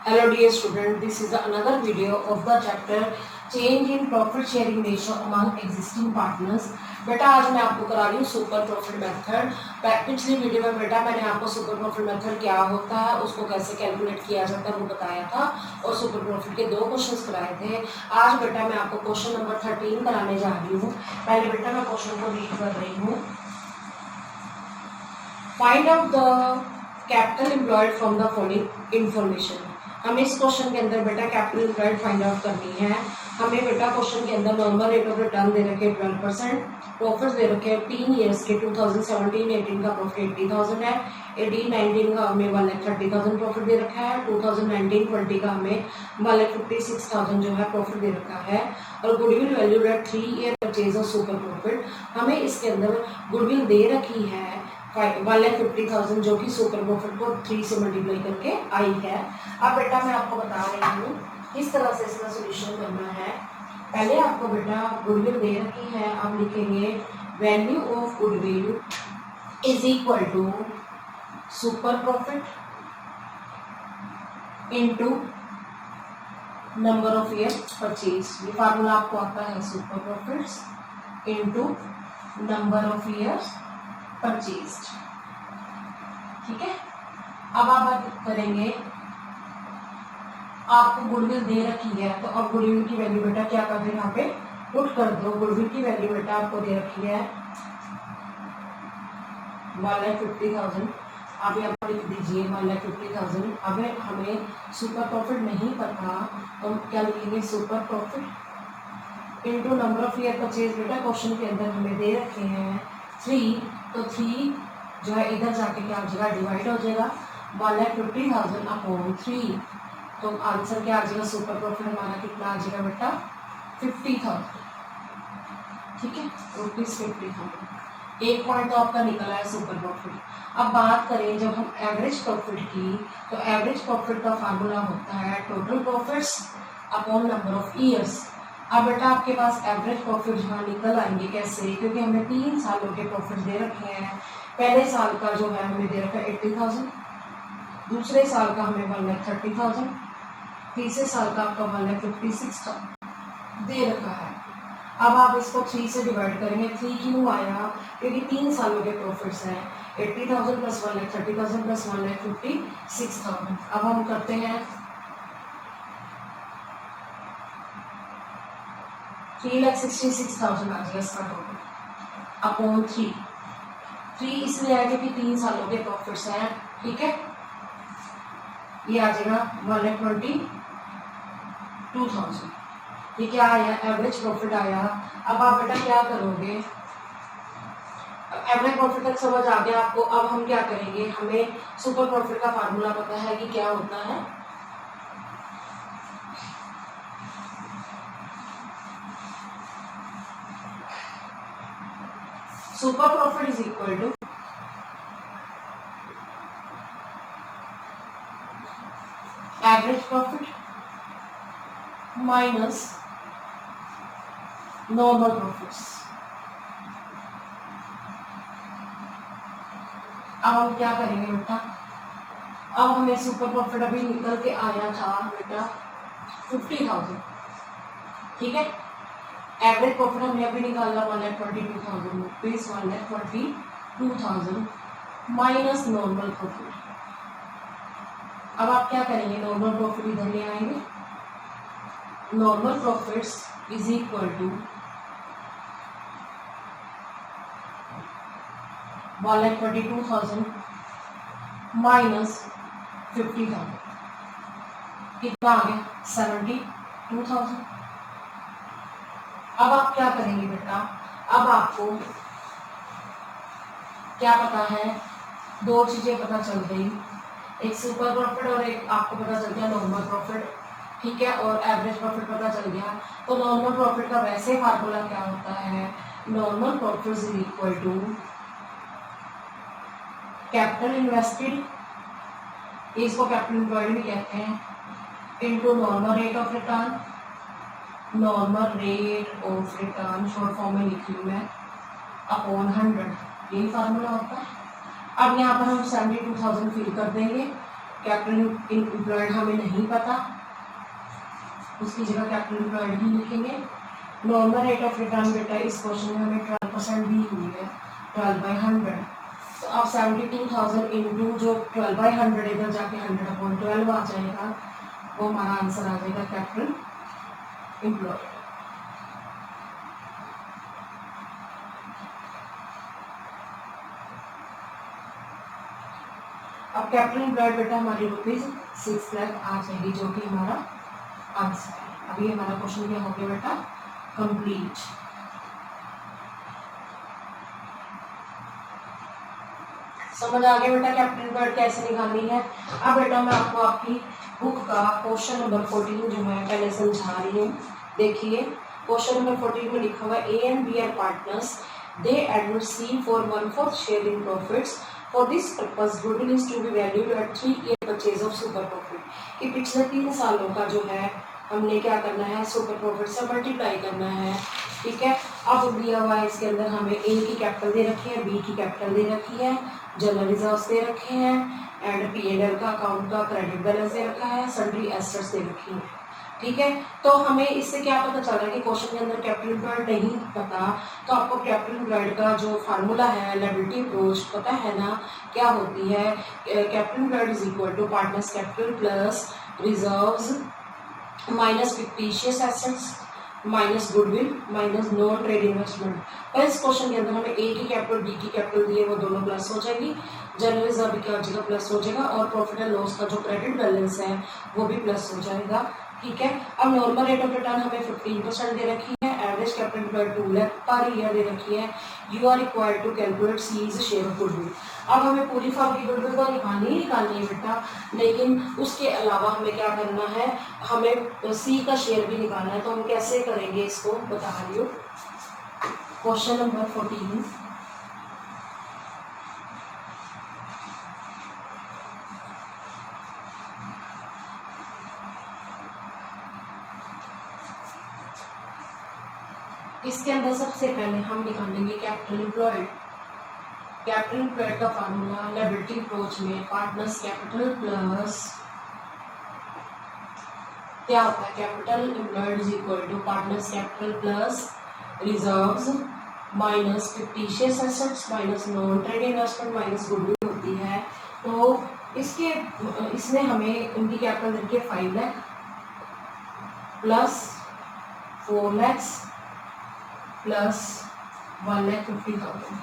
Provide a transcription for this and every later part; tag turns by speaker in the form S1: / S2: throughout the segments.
S1: Hello dear student, this is another video of the chapter change in profit sharing ratio among existing partners। बेटा आज मैं आपको करा रही हूँ सुपर प्रॉफिट मेथड। पिछली वीडियो में बेटा मैंने आपको सुपर प्रॉफिट मेथड क्या होता है, उसको कैसे कैलकुलेट किया जाता है वो बताया था और सुपर प्रॉफिट के 2 क्वेश्चंस कराए थे। आज बेटा मैं आपको क्वेश्चन नंबर 13 कराने जा रही हूँ। पहले बेटा मैं क्वेश्चन को रीड कर रही हूँ। Find out the capital employed from the following information. हमें इस क्वेश्चन के अंदर बेटा कैपिटल एम्प्लॉयड फाइंड आउट करनी है। हमें बेटा क्वेश्चन के अंदर नॉर्मल रेट ऑफ रिटर्न दे रखे 12%, प्रॉफिट्स दे रखे 3 ईयर्स के 2017-18 का प्रॉफिट 80,000 है, 18-19 का हमें 1,30,000 प्रॉफिट दे रखा है, 2019-20 का हमें 1,56,000 जो है प्रॉफिट दे रखा है और goodwill value at 3 year purchase of super profit. हमें इसके अंदर गुडविल दे रखी है 1,50,000 जो कि सुपर प्रॉफिट को 3 से मल्टीप्लाई करके आई है। अब बेटा मैं आपको बता रही हूँ किस तरह से इसका सोल्यूशन करना है। पहले आपको बेटा गुडविल दे रखी है, आप लिखेंगे value of goodwill is equal to super profit into number of year purchase. ये फार्मूला आपको आता है super profits into number of years purchased. ठीक है, अब आप करेंगे, आपको गुडविल दे रखी है तो अब गुडविल की वैल्यू बेटा क्या कर दो, यहाँ पे पुट कर दो। गुडविल की वैल्यू बेटा आपको दे रखी है 1,50,000। आप यहाँ पर लिख दीजिए 1,50,000। अब हमें सुपर प्रॉफिट नहीं पता तो हम क्या लिखेंगे, super profit into number of year purchase. बेटा क्वेश्चन के अंदर हमें दे रखे हैं 3, तो 3 जो है इधर जाके क्या हो जाएगा, डिवाइड हो जाएगा 1,50,000 अपॉन 3। तो आंसर क्या आ जाएगा, सुपर प्रॉफिट हमारा कितना आ जाएगा बेटा 50,000। ठीक है, ₹50,000। एक पॉइंट तो आपका निकला है सुपर प्रॉफिट। अब बात करें जब हम एवरेज प्रॉफिट की, तो एवरेज प्रॉफिट का फार्मूला होता है total profits upon number of years. अब बेटा आपके पास एवरेज प्रॉफिट यहाँ निकल आएंगे कैसे, क्योंकि हमें 3 सालों के प्रॉफिट दे रखे हैं। पहले साल का जो है हमें दे रखा है 80,000, दूसरे साल का हमें 1,30,000, तीसरे साल का आपका 1,56,000 दे रखा है। अब आप इसको 3 से डिवाइड करेंगे। 3 क्यों आया, क्योंकि 3 सालों के प्रॉफिट्स हैं 80,000 प्लस 1,30,000 प्लस 1,56,000। अब हम करते हैं 3,66,000 आ जाएगा इसका टोटल अपॉन 3 इसलिए आया क्योंकि 3 सालों के प्रॉफिट्स हैं। ठीक है, ये आ जाएगा 1,22,000। ये क्या आया, एवरेज प्रॉफिट आया। अब आप बेटा क्या करोगे, एवरेज प्रॉफिट तक समझ आ गया आपको। अब हम क्या करेंगे, हमें सुपर प्रॉफिट का फार्मूला पता है कि क्या होता है, super profit is equal to average profit minus normal profits. अब हम क्या करेंगे बेटा, अब हमें सुपर प्रॉफिट अभी निकल के आया था बेटा 50,000। ठीक है, एवरेज प्रॉफिट हमने अभी निकाला 1,22,000 रुपीज, 1,22,000 माइनस नॉर्मल प्रॉफिट। अब आप क्या करेंगे, नॉर्मल प्रॉफिट इधर ले आएंगे। Normal profits is equal to 1,22,000 minus 50,000 कितना आ गया 72,000। अब आप क्या करेंगे बेटा, अब आपको क्या पता है, 2 चीजें पता चल गई, एक सुपर प्रॉफिट और एक आपको पता चल गया नॉर्मल प्रॉफिट। ठीक है, और एवरेज प्रॉफिट पता चल गया। तो नॉर्मल प्रॉफिट का वैसे फार्मूला क्या होता है, normal profit is equal to capital invested, इसको कैपिटल एम्प्लॉयड भी कहते हैं, into normal rate of return, normal rate of return short form में लिखी हूँ मैं, अपॉन 100। यही फार्मूला होता है। अब यहाँ पर हम 72,000 फिल कर देंगे कैपिटल एम्प्लॉयड हमें नहीं पता, उसकी जगह कैपिटल एम्प्लॉयड ही लिखेंगे। नॉर्मल रेट ऑफ रिटर्न बेटा इस क्वेश्चन में हमें 12% दी हुई है, 12/100। तो अब 72,000 इंटू जो 12/100 इधर जाके 100/12 आ जाएगा, वो हमारा आंसर आ जाएगा कैपिटल एम्प्लॉयड। अब कैपिटल एम्प्लॉयड बेटा हमारी ₹6 लाख आ जाएगी, जो कि हमारा आंसर है। अभी हमारा क्वेश्चन क्या हो गया बेटा, कंप्लीट। समझ आ गया बेटा कैपिटल एम्प्लॉयड कैसे निकालनी है। अब बेटा मैं आपको आपकी बुक का क्वेश्चन नंबर 14 जो है पहले समझा रही हूँ। देखिए क्वेश्चन नंबर 14 में लिखा हुआ है, A and B are partners, they admit C for 1/4 share in profits. For this purpose, goodwill is to be valued at 3-year purchase of super profit। कि पिछले 3 सालों का जो है हमने क्या करना है, सुपर प्रॉफिट से मल्टीप्लाई करना है। ठीक है, अब दिया हुआ है इसके अंदर हमें ए की कैपिटल दे रखी है, बी की कैपिटल दे रखी है, जनरल रिजर्व्स दे रखे हैं, एंड P&L का अकाउंट का क्रेडिट बैलेंस दे रखा है, सन्ड्री एसेट्स दे रखी है। ठीक है, तो हमें इससे क्या पता चल रहा है कि क्वेश्चन के अंदर कैपिटल एम्प्लॉयड नहीं पता, तो आपको कैपिटल एम्प्लॉयड का जो फार्मूला है लायबिलिटी अप्रोच पता है ना, क्या होती है, capital employed is equal to partners capital plus reserves minus fictitious assets minus goodwill minus non trade investment. और इस क्वेश्चन के अंदर हमें ए की कैपिटल बी की कैपिटल दी है, वो दोनों प्लस हो जाएगी, जनरल रिजर्व की जगह प्लस हो जाएगा, और प्रॉफिट एंड लॉस का जो क्रेडिट बैलेंस है वो भी प्लस हो जाएगा। ठीक है, अब नॉर्मल रेट ऑफ रिटर्न हमें 15% दे रखी है, average capital employed 2 lakh per year दे रखी है। You are required to calculate C's share of goodwill. अब हमें पूरी फर्म की गुडविल तो निकालनी है बेटा, लेकिन उसके अलावा हमें क्या करना है, हमें सी का शेयर भी निकालना है। तो हम कैसे करेंगे इसको बता रही हूँ। क्वेश्चन नंबर 14, इसके अंदर सबसे पहले हम निकालेंगे कैपिटल एम्प्लॉयड। कैपिटल एम्प्लॉयड का फार्मूला लायबिलिटी अप्रोच में पार्टनर्स कैपिटल प्लस क्या होता है, capital employed is equal to partners capital plus reserves minus fictitious assets minus non trade investment minus goodwill होती है। तो इसमें हमें उनकी कैपिटल देखिए 5 lakh plus 4 lakh plus 1,50,000।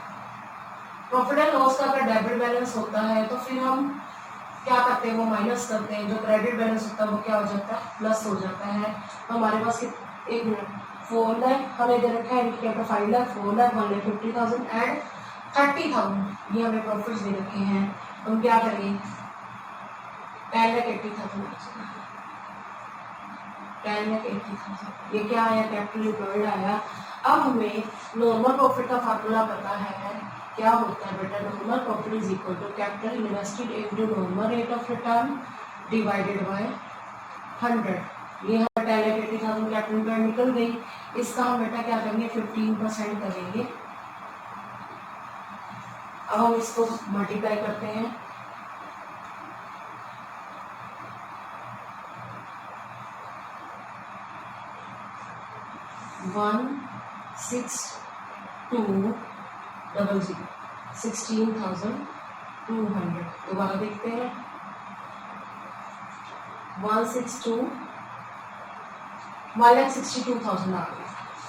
S1: Profit and loss का अगर डेबिट बैलेंस होता है तो फिर हम क्या करते हैं, वो माइनस करते हैं, जो क्रेडिट बैलेंस होता है वो क्या हो जाता है, प्लस हो जाता है। तो हमारे पास 4 लाख हमें दे रखा है, इनकी कैपिटल 5 लाख, 4 लाख 1,50,000 एंड 30,000 ये हमें प्रॉफिट्स दे रखे हैं। तो हम क्या करेंगे, 10,80,000 10,80,000 ये क्या आया, कैपिटल एम्प्लॉयड आया। अब हमें नॉर्मल प्रॉफिट का फार्मूला पता है, क्या होता है बेटा, normal profit is equal to capital invested into normal rate of return divided by 100। ये हमारा 10,80,000 कैपिटल एम्प्लॉयड निकल गई। इसका हम बेटा क्या करेंगे, 15% करेंगे। अब हम इसको मल्टीप्लाई करते हैं, वन 6,200 16,200। दोबारा देखते हैं, 1,62,000 आ गए।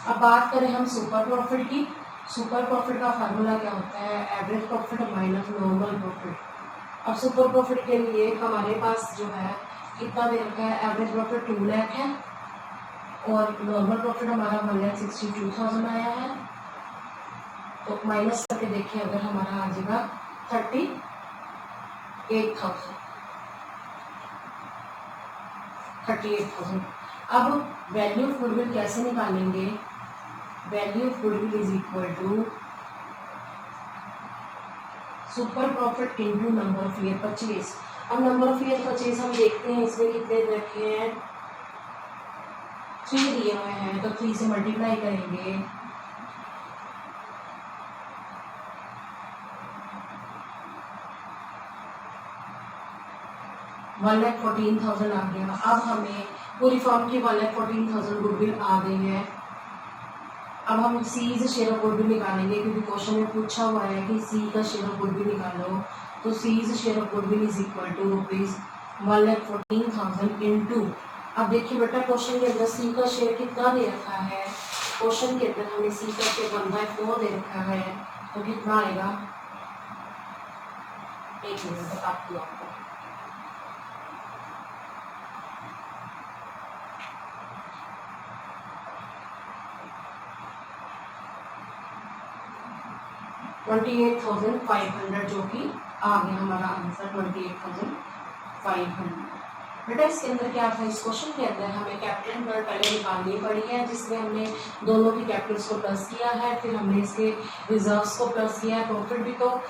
S1: अब बात करें हम सुपर प्रॉफिट की। सुपर प्रॉफिट का फार्मूला क्या होता है, average profit minus normal profit. अब सुपर प्रॉफिट के लिए हमारे पास जो है कितना दे रखा है, एवरेज प्रॉफिट 2 लाख है और नॉर्मल प्रॉफिट हमारा 1,62,000 आया है। तो माइनस करके देखिए, अगर हमारा आ जाएगा 38,000। अब वैल्यू ऑफ गुडविल कैसे निकालेंगे, value of goodwill is equal to super profit into number of year purchase. अब नंबर ऑफ ईयर परचेज हम देखते हैं, इसमें कितने रखे हैं, 3 दिए हुए हैं, तो 3 से मल्टीप्लाई करेंगे, 1,14,000 आ गया। अब हमें पूरी फर्म की 1,14,000 गुडविल आ गई है। अब हम सी से शेयर ऑफ गुडविल निकालेंगे, क्योंकि क्वेश्चन में पूछा हुआ है कि सी का शेयर ऑफ गुडविल निकालो। तो सी से share of goodwill is equal to rupees 1,14,000 into, अब देखिए बेटा क्वेश्चन के अंदर सी का शेयर कितना दे रखा है, क्वेश्चन के अंदर हमें सी का शेयर 1/4 दे रखा है, तो कितना आएगा, एक मिनट बताती हूँ आपको। $28,500 जो कि आ गया हमारा आंसर 28,500। बेटा इसके अंदर क्या था, इस क्वेश्चन के अंदर हमें कैपिटल एम्प्लॉयड पहले निकालनी पड़ी है, जिसमें हमने दोनों की कैपिटल्स को प्लस किया है, फिर हमने इसके रिजर्व्स को प्लस किया है। प्रॉफिट भी तो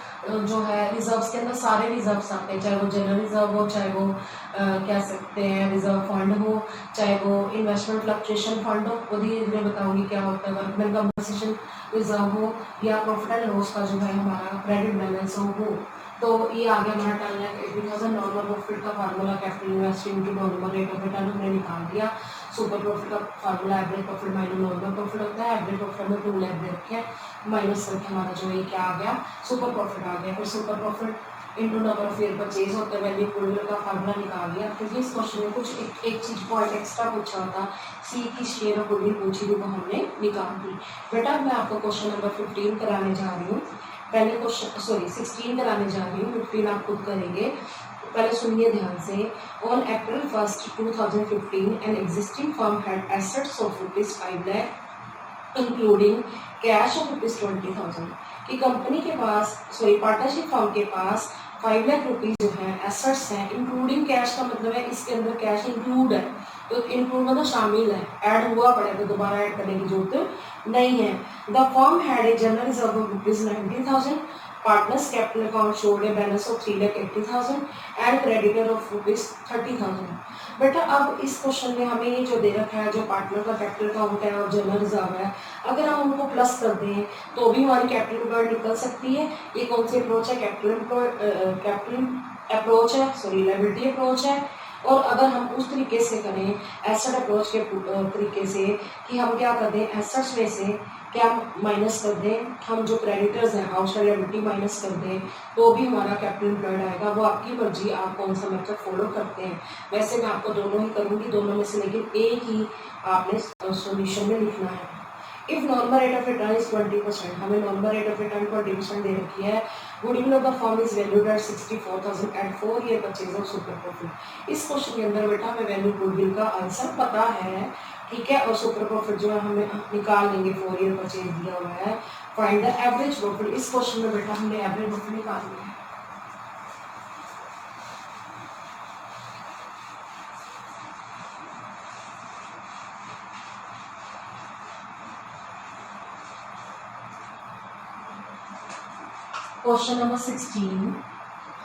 S1: जो है रिजर्व्स के अंदर सारे रिजर्व्स आते हैं, चाहे वो जनरल रिजर्व हो, चाहे वो कह सकते हैं रिजर्व फंड हो, चाहे वो इन्वेस्टमेंट फ्लक्चुएशन फंड हो, वो भी मैं बताऊंगी क्या होता है, वर्कमैन कंपनसेशन रिजर्व हो, या प्रॉफिट एंड लॉस का जो है हमारा क्रेडिट बैलेंस हो। तो ये आ गया हमारा 10,80,000। नॉर्मल प्रॉफिट का formula capital invest into normal rate of return हमने निकाल दिया। सुपर प्रॉफिट का formula average profit minus normal profit होता है। एवरेज प्रॉफिट में 2 लाख दे रखे हैं, माइनस करके हमारा जो है क्या आ गया, सुपर प्रॉफिट आ गया। फिर super profit into number of year purchase होता है, वैल्यू गुडविल का फार्मूला निकाल दिया। क्योंकि इस क्वेश्चन में कुछ एक चीज पॉइंट एक्स्ट्रा पूछा होता, सी की शेयर ऑफ गुडविल पूछी थी, वो हमने निकाल दी। बेटा मैं आपको क्वेश्चन नंबर 15 कराने जा रही हूँ, पहले क्वेश्चन 16 कराने जा रही हूँ, 15 आप खुद करेंगे। पहले सुनिए ध्यान से। On April 1st 2015 an existing firm had assets of ₹5 lakh including cash of ₹20,000 कि कंपनी के पास पार्टनरशिप फर्म के पास 5 लाख रुपीज जो है एसेट्स हैं, इंक्लूडिंग कैश का मतलब है इसके अंदर कैश इंक्लूड है, तो इंक्लूड मतलब शामिल है, ऐड हुआ पड़ेगा, तो दोबारा ऐड करने की जरूरत नहीं है। The firm had a general reserve of ₹90,000, partners capital account showed a balance of 3,80,000 and creditor of ₹30,000। बेटा अब इस क्वेश्चन में हमें ये जो दे रखा है, जो पार्टनर का कैपिटल अकाउंट है और जनरल रिजर्व है, अगर हम उनको प्लस कर दें तो भी हमारी कैपिटल एम्प्लॉयड निकल सकती है। ये कौन सी अप्रोच है, कैपिटल अप्रोच है, लायबिलिटी अप्रोच है। और अगर हम उस तरीके से करें एसेट अप्रोच के तरीके से कि हम क्या कर दें, एसेट्स में से क्या माइनस कर दें, हम जो क्रेडिटर्स हैं आउटसाइड लायबिलिटी माइनस कर दें, तो भी हमारा कैपिटल एम्प्लॉयड आएगा। वो आपकी मर्जी, आप कौन सा मेथड फॉलो करते हैं। वैसे मैं आपको दोनों ही करूँगी, दोनों में से लेकिन एक ही आपने सोल्यूशन में लिखना है। If normal rate of return is 20%, हमें नॉर्मल रेट ऑफ रिटर्न 20% दे रखी है। Goodwill of the firm is valued at 64,000 at 4 year purchase of super profit. इस क्वेश्चन के अंदर बेटा हमें वैल्यू गुडविल का आंसर पता है, ठीक है, और सुपर प्रॉफिट जो है हमें निकाल लेंगे, 4 ईयर परचेज दिया हुआ है। फाइंड द एवरेज प्रॉफिट, इस क्वेश्चन में बेटा हमने एवरेज प्रॉफिट निकालनी है। क्वेश्चन नंबर 16,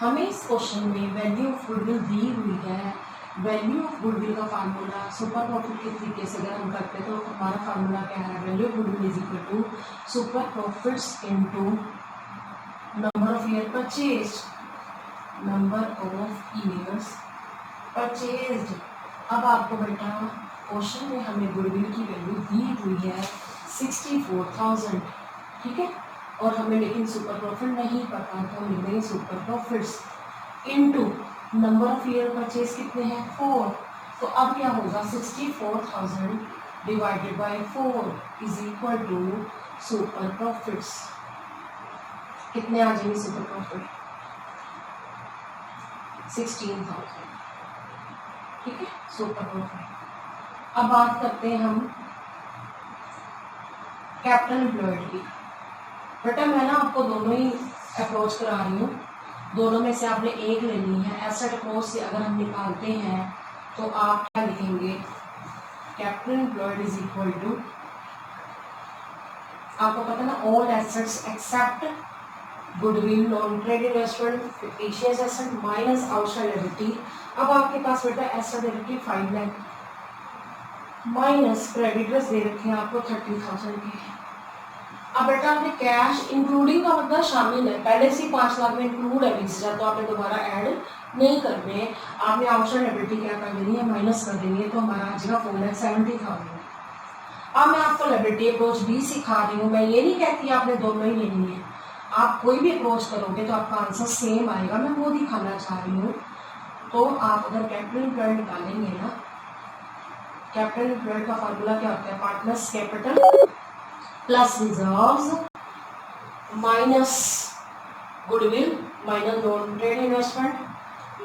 S1: हमें इस क्वेश्चन में वैल्यू ऑफ गुडविल दी हुई है। वैल्यू ऑफ गुडविल का फार्मूला सुपर प्रॉफिट के तरीके से अगर हम करते हैं तो हमारा फार्मूला क्या है, value of goodwill is equal to super profits into number of year purchase, number of years purchased. अब आपको बेटा क्वेश्चन में हमें गुडविल की वैल्यू दी हुई है 64,000, ठीक है, और हमें लेकिन सुपर प्रॉफिट नहीं पता, तो हम लिखेंगे super profits into number of year purchase कितने हैं, 4। तो अब क्या होगा, 64,000 divided by 4 is equal to super profits. कितने आ जाएंगे सुपर प्रॉफिट, 16,000, ठीक है, सुपर प्रॉफिट। अब बात करते हैं हम कैपिटल एम्प्लॉयड की। बेटा मैं ना आपको दोनों ही अप्रोच करा रही हूँ, दोनों में से आपने एक लेनी है। एसेट अप्रोच से अगर हम निकालते हैं तो आप क्या लिखेंगे, capital employed is equal to, आपको पता है ना, all assets except goodwill, non credit investment, fictitious asset minus outside liability. अब आपके पास बेटा एसेट दे रखी 5 लाख माइनस क्रेडिटर्स दे रखे हैं आपको 30,000 के। अब बेटा आपने कैश इंक्लूडिंग का मतलब शामिल है, पहले से 5 लाख में इंक्लूड है 20,000, तो आपने दोबारा ऐड नहीं करने, आपने ऑप्शन लायबिलिटी क्या कर देनी है, माइनस कर देनी है, तो हमारा आ जाएगा 4,70,000। अब मैं आपको लायबिलिटी अप्रोच भी सिखा रही हूँ, मैं ये नहीं कहती आपने दोनों ही लेनी है, आप कोई भी अप्रोच करोगे तो आपका आंसर सेम आएगा, मैं वो दिखाना चाह रही हूँ। तो आप अगर कैपिटल एम्प्लॉयड निकालेंगे ना, कैपिटल एम्प्लॉयड का फार्मूला क्या होता है, partners capital plus reserves minus goodwill minus non trade investment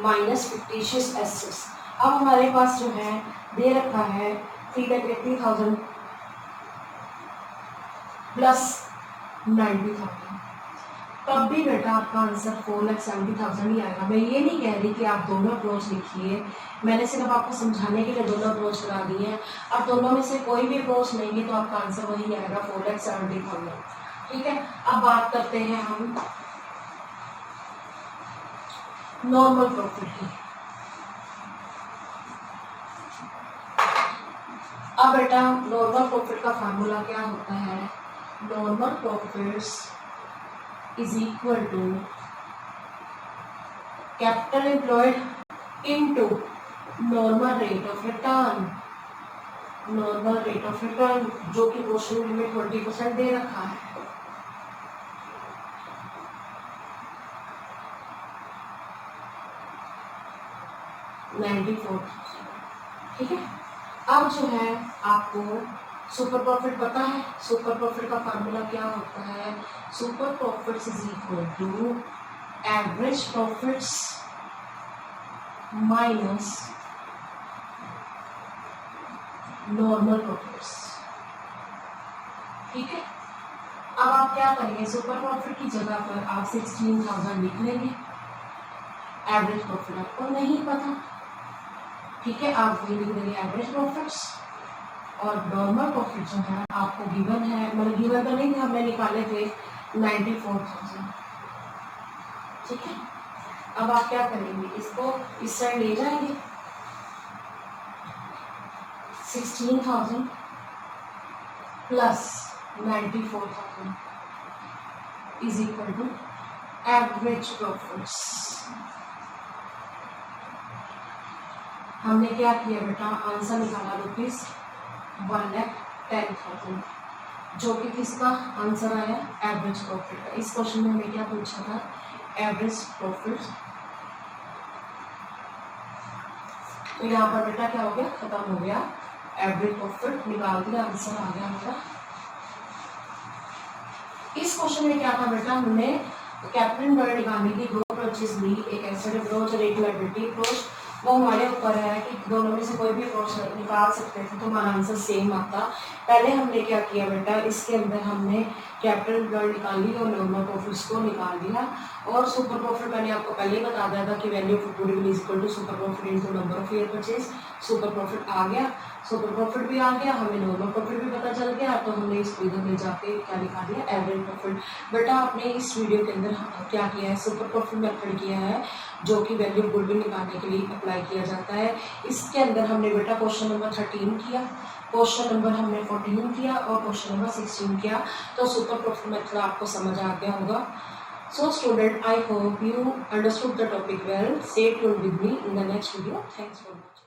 S1: minus fictitious assets. अब हमारे पास जो है दे रखा है 3,80,000 प्लस 90,000, तब भी बेटा आपका आंसर 4,70,000 ही आएगा। मैं ये नहीं कह रही कि आप दोनों अप्रोच लिखिए, मैंने सिर्फ आपको समझाने के लिए दोनों अप्रोच करा दी है। अब दोनों में से कोई भी अप्रोच लेंगे तो आपका आंसर वही आएगा 4,70,000। ठीक है, अब बात करते हैं हम नॉर्मल प्रॉफिट की। अब बेटा नॉर्मल प्रॉफिट का फार्मूला क्या होता है, normal profits is equal to capital employed into normal rate of return, normal rate of return जो कि क्वेश्चन लिमिट 20% दे रखा है। ठीक है, अब जो है आपको सुपर प्रॉफिट पता है, सुपर प्रॉफिट का फार्मूला क्या होता है, super profits is equal to average profits minus normal profits. ठीक है, अब आप क्या करेंगे, सुपर प्रॉफिट की जगह पर आप 16,000 लिख लेंगे, एवरेज प्रॉफिट आपको नहीं पता, ठीक है, आप वही लिख देंगे एवरेज प्रॉफिट्स, और नॉर्मल प्रॉफिट जो है आपको गिवन है, मतलब गिवन तो नहीं थे, हमने निकाले थे 94,000। ठीक है, अब आप क्या करेंगे, इसको इस साइड ले जाएंगे, 16,000 plus 94,000 is equal to average profits. हमने क्या किया बेटा, आंसर निकाला ₹1,10,000, जो कि किसका आंसर आया, एवरेज प्रॉफिट का। इस क्वेश्चन में हमें क्या पूछा था, एवरेज प्रॉफिट। तो यहाँ पर बेटा क्या हो गया, खत्म हो गया, एवरेज प्रॉफिट निकाल दिया, आंसर आ गया हमारा। इस क्वेश्चन में क्या था बेटा, हमने कैपिटल एम्प्लॉयड निकालने की दो अप्रोचेस ली, एक एसेट अप्रोच और एक लायबिलिटी अप्रोच। वो हमारे ऊपर है कि दोनों में से कोई भी अप्रोच निकाल सकते थे तो हमारा आंसर सेम आता। पहले हमने क्या किया बेटा, इसके अंदर हमने कैपिटल एम्प्लॉयड निकाल ली और नॉर्मल प्रॉफिट्स को निकाल दिया, और सुपर प्रॉफिट मैंने आपको पहले ही बता दिया था कि value of goodwill is equal to super profit into number of year purchase. Super profit आ गया, सुपर प्रॉफिट भी आ गया, हमें नॉर्मल प्रॉफिट भी पता चल गया, तो हमने इस इधर में जाके क्या लिखा दिया, एवरेज प्रॉफिट। बेटा आपने इस वीडियो के अंदर क्या किया है, सुपर प्रॉफिट मेथड किया है, जो कि वैल्यू ऑफ गुडविल निकालने के लिए अप्लाई किया जाता है। इसके अंदर हमने बेटा क्वेश्चन नंबर 13 किया, क्वेश्चन नंबर हमने 14 किया और क्वेश्चन नंबर 16 किया। तो सुपर प्रॉफिट मेथड आपको समझ आ गया होगा। So student, I hope you understood the topic well. Stay tuned with me in the next video. Thanks for watching.